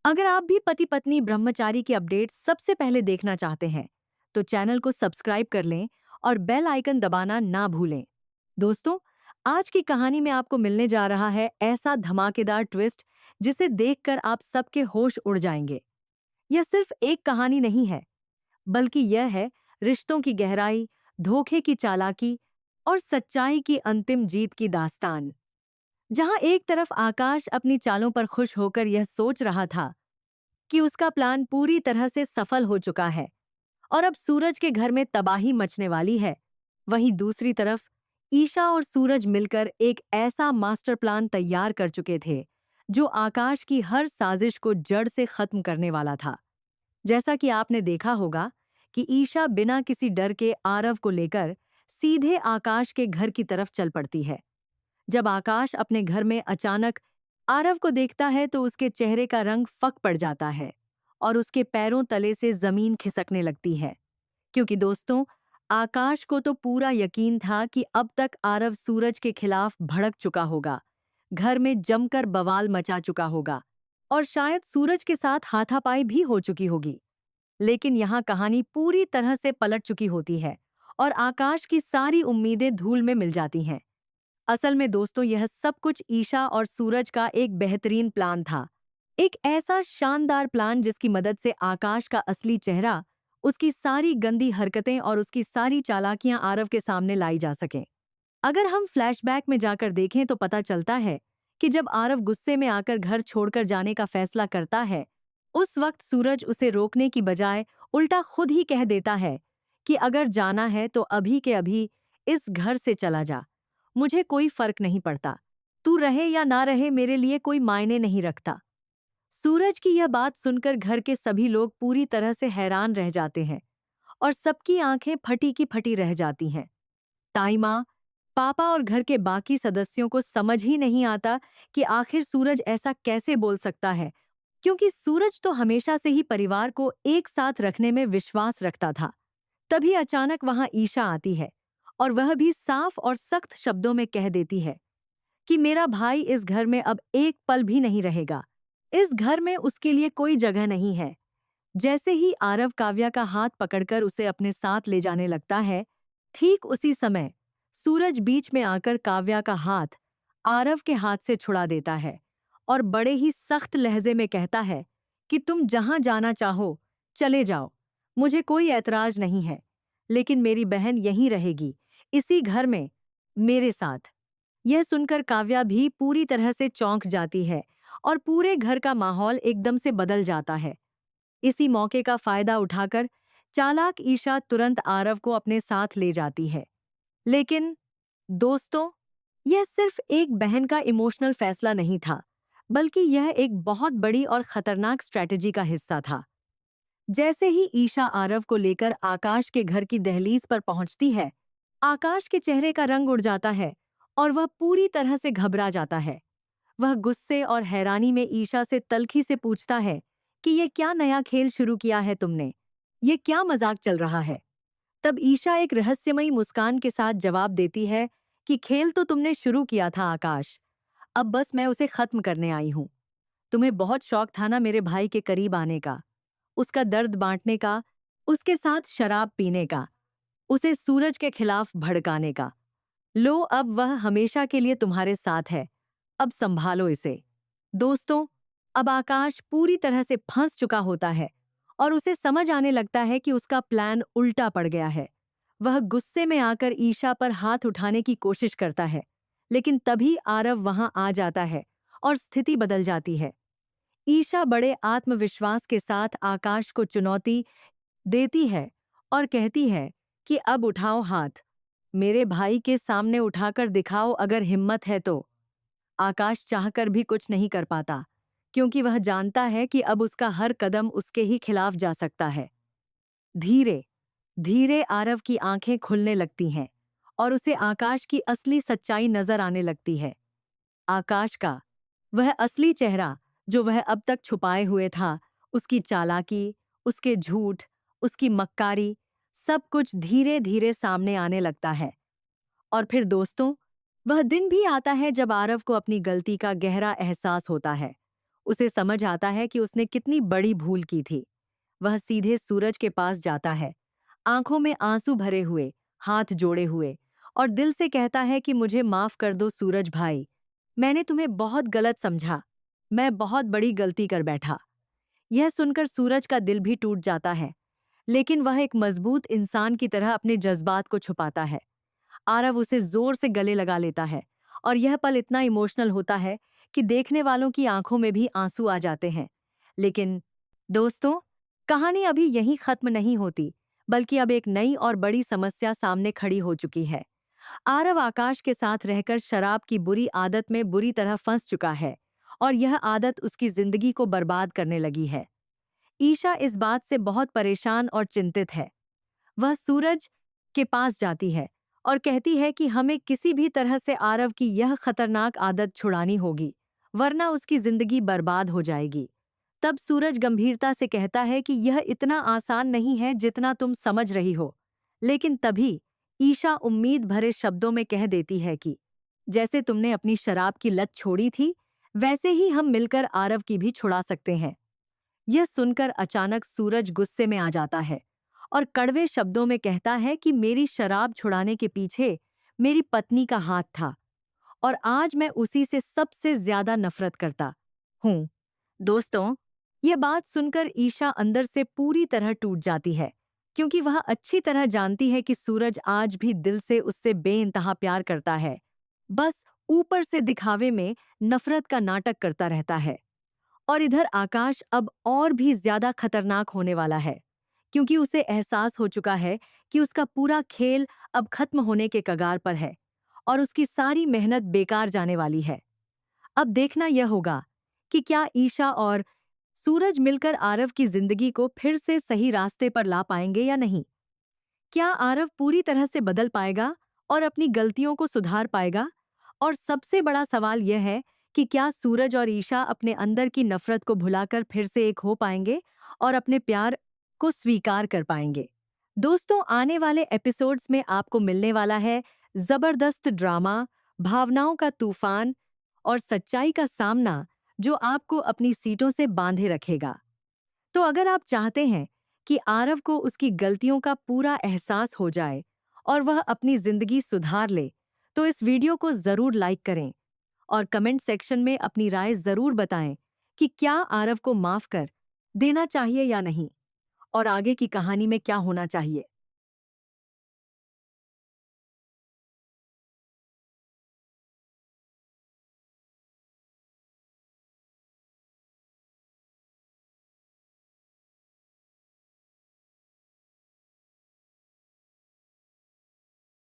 अगर आप भी पति पत्नी ब्रह्मचारी की अपडेट सबसे पहले देखना चाहते हैं, तो चैनल को सब्सक्राइब कर लें और बेल आइकन दबाना ना भूलें। दोस्तों, आज की कहानी में आपको मिलने जा रहा है ऐसा धमाकेदार ट्विस्ट जिसे देखकर आप सबके होश उड़ जाएंगे। यह सिर्फ एक कहानी नहीं है, बल्कि यह है रिश्तों की गहराई, धोखे की चालाकी और सच्चाई की अंतिम जीत की दास्तान। जहां एक तरफ आकाश अपनी चालों पर खुश होकर यह सोच रहा था कि उसका प्लान पूरी तरह से सफल हो चुका है और अब सूरज के घर में तबाही मचने वाली है, वहीं दूसरी तरफ ईशा और सूरज मिलकर एक ऐसा मास्टर प्लान तैयार कर चुके थे जो आकाश की हर साजिश को जड़ से खत्म करने वाला था। जैसा कि आपने देखा होगा कि ईशा बिना किसी डर के आरव को लेकर सीधे आकाश के घर की तरफ चल पड़ती है। जब आकाश अपने घर में अचानक आरव को देखता है तो उसके चेहरे का रंग फक पड़ जाता है और उसके पैरों तले से जमीन खिसकने लगती है, क्योंकि दोस्तों, आकाश को तो पूरा यकीन था कि अब तक आरव सूरज के खिलाफ भड़क चुका होगा, घर में जमकर बवाल मचा चुका होगा और शायद सूरज के साथ हाथापाई भी हो चुकी होगी। लेकिन यहाँ कहानी पूरी तरह से पलट चुकी होती है और आकाश की सारी उम्मीदें धूल में मिल जाती हैं। असल में दोस्तों, यह सब कुछ ईशा और सूरज का एक बेहतरीन प्लान था। एक ऐसा शानदार प्लान जिसकी मदद से आकाश का असली चेहरा, उसकी सारी गंदी हरकतें और उसकी सारी चालाकियां आरव के सामने लाई जा सकें। अगर हम फ्लैशबैक में जाकर देखें तो पता चलता है कि जब आरव गुस्से में आकर घर छोड़कर जाने का फैसला करता है, उस वक्त सूरज उसे रोकने की बजाय उल्टा खुद ही कह देता है कि अगर जाना है तो अभी के अभी इस घर से चला जा। मुझे कोई फर्क नहीं पड़ता, तू रहे या ना रहे मेरे लिए कोई मायने नहीं रखता। सूरज की यह बात सुनकर घर के सभी लोग पूरी तरह से हैरान रह जाते हैं और सबकी आंखें फटी की फटी रह जाती हैं। ताई माँ, पापा और घर के बाकी सदस्यों को समझ ही नहीं आता कि आखिर सूरज ऐसा कैसे बोल सकता है, क्योंकि सूरज तो हमेशा से ही परिवार को एक साथ रखने में विश्वास रखता था। तभी अचानक वहां ईशा आती है और वह भी साफ और सख्त शब्दों में कह देती है कि मेरा भाई इस घर में अब एक पल भी नहीं रहेगा। इस घर में उसके लिए कोई जगह नहीं है। जैसे ही आरव काव्या का हाथ पकड़कर उसे अपने साथ ले जाने लगता है, ठीक उसी समय सूरज बीच में आकर काव्या का हाथ आरव के हाथ से छुड़ा देता है और बड़े ही सख्त लहजे में कहता है कि तुम जहां जाना चाहो चले जाओ, मुझे कोई ऐतराज नहीं है, लेकिन मेरी बहन यहीं रहेगी, इसी घर में, मेरे साथ। यह सुनकर काव्या भी पूरी तरह से चौंक जाती है और पूरे घर का माहौल एकदम से बदल जाता है। इसी मौके का फायदा उठाकर चालाक ईशा तुरंत आरव को अपने साथ ले जाती है। लेकिन दोस्तों, यह सिर्फ एक बहन का इमोशनल फैसला नहीं था, बल्कि यह एक बहुत बड़ी और खतरनाक स्ट्रैटेजी का हिस्सा था। जैसे ही ईशा आरव को लेकर आकाश के घर की दहलीज पर पहुंचती है, आकाश के चेहरे का रंग उड़ जाता है और वह पूरी तरह से घबरा जाता है। वह गुस्से और हैरानी में ईशा से तल्खी से पूछता है कि ये क्या नया खेल शुरू किया है तुमने? ये क्या मजाक चल रहा है? तब ईशा एक रहस्यमयी मुस्कान के साथ जवाब देती है कि खेल तो तुमने शुरू किया था आकाश, अब बस मैं उसे खत्म करने आई हूँ। तुम्हें बहुत शौक था ना मेरे भाई के करीब आने का, उसका दर्द बांटने का, उसके साथ शराब पीने का, उसे सूरज के खिलाफ भड़काने का। लो, अब वह हमेशा के लिए तुम्हारे साथ है, अब संभालो इसे। दोस्तों, अब आकाश पूरी तरह से फंस चुका होता है और उसे समझ आने लगता है कि उसका प्लान उल्टा पड़ गया है। वह गुस्से में आकर ईशा पर हाथ उठाने की कोशिश करता है, लेकिन तभी आरव वहां आ जाता है और स्थिति बदल जाती है। ईशा बड़े आत्मविश्वास के साथ आकाश को चुनौती देती है और कहती है कि अब उठाओ हाथ, मेरे भाई के सामने उठाकर दिखाओ अगर हिम्मत है तो। आकाश चाहकर भी कुछ नहीं कर पाता, क्योंकि वह जानता है कि अब उसका हर कदम उसके ही खिलाफ जा सकता है। धीरे धीरे आरव की आंखें खुलने लगती हैं और उसे आकाश की असली सच्चाई नजर आने लगती है। आकाश का वह असली चेहरा जो वह अब तक छुपाए हुए था, उसकी चालाकी, उसके झूठ, उसकी मक्कारी, सब कुछ धीरे धीरे सामने आने लगता है। और फिर दोस्तों, वह दिन भी आता है जब आरव को अपनी गलती का गहरा एहसास होता है। उसे समझ आता है कि उसने कितनी बड़ी भूल की थी। वह सीधे सूरज के पास जाता है, आंखों में आंसू भरे हुए, हाथ जोड़े हुए, और दिल से कहता है कि मुझे माफ कर दो सूरज भाई, मैंने तुम्हें बहुत गलत समझा, मैं बहुत बड़ी गलती कर बैठा। यह सुनकर सूरज का दिल भी टूट जाता है, लेकिन वह एक मजबूत इंसान की तरह अपने जज्बात को छुपाता है। आरव उसे जोर से गले लगा लेता है और यह पल इतना इमोशनल होता है कि देखने वालों की आंखों में भी आंसू आ जाते हैं। लेकिन दोस्तों, कहानी अभी यहीं खत्म नहीं होती, बल्कि अब एक नई और बड़ी समस्या सामने खड़ी हो चुकी है। आरव आकाश के साथ रहकर शराब की बुरी आदत में बुरी तरह फंस चुका है और यह आदत उसकी जिंदगी को बर्बाद करने लगी है। ईशा इस बात से बहुत परेशान और चिंतित है। वह सूरज के पास जाती है और कहती है कि हमें किसी भी तरह से आरव की यह खतरनाक आदत छुड़ानी होगी, वरना उसकी जिंदगी बर्बाद हो जाएगी। तब सूरज गंभीरता से कहता है कि यह इतना आसान नहीं है जितना तुम समझ रही हो। लेकिन तभी ईशा उम्मीद भरे शब्दों में कह देती है कि जैसे तुमने अपनी शराब की लत छोड़ी थी, वैसे ही हम मिलकर आरव की भी छुड़ा सकते हैं। यह सुनकर अचानक सूरज गुस्से में आ जाता है और कड़वे शब्दों में कहता है कि मेरी शराब छुड़ाने के पीछे मेरी पत्नी का हाथ था और आज मैं उसी से सबसे ज्यादा नफरत करता हूँ। दोस्तों, ये बात सुनकर ईशा अंदर से पूरी तरह टूट जाती है, क्योंकि वह अच्छी तरह जानती है कि सूरज आज भी दिल से उससे बेइंतहा प्यार करता है, बस ऊपर से दिखावे में नफरत का नाटक करता रहता है। और इधर आकाश अब और भी ज्यादा खतरनाक होने वाला है, क्योंकि उसे एहसास हो चुका है कि उसका पूरा खेल अब खत्म होने के कगार पर है और उसकी सारी मेहनत बेकार जाने वाली है। अब देखना यह होगा कि क्या ईशा और सूरज मिलकर आरव की जिंदगी को फिर से सही रास्ते पर ला पाएंगे या नहीं। क्या आरव पूरी तरह से बदल पाएगा और अपनी गलतियों को सुधार पाएगा? और सबसे बड़ा सवाल यह है कि क्या सूरज और ईशा अपने अंदर की नफरत को भुलाकर फिर से एक हो पाएंगे और अपने प्यार को स्वीकार कर पाएंगे? दोस्तों, आने वाले एपिसोड्स में आपको मिलने वाला है जबरदस्त ड्रामा, भावनाओं का तूफान और सच्चाई का सामना, जो आपको अपनी सीटों से बांधे रखेगा। तो अगर आप चाहते हैं कि आरव को उसकी गलतियों का पूरा एहसास हो जाए और वह अपनी जिंदगी सुधार ले, तो इस वीडियो को जरूर लाइक करें और कमेंट सेक्शन में अपनी राय जरूर बताएं कि क्या आरव को माफ कर देना चाहिए या नहीं और आगे की कहानी में क्या होना चाहिए।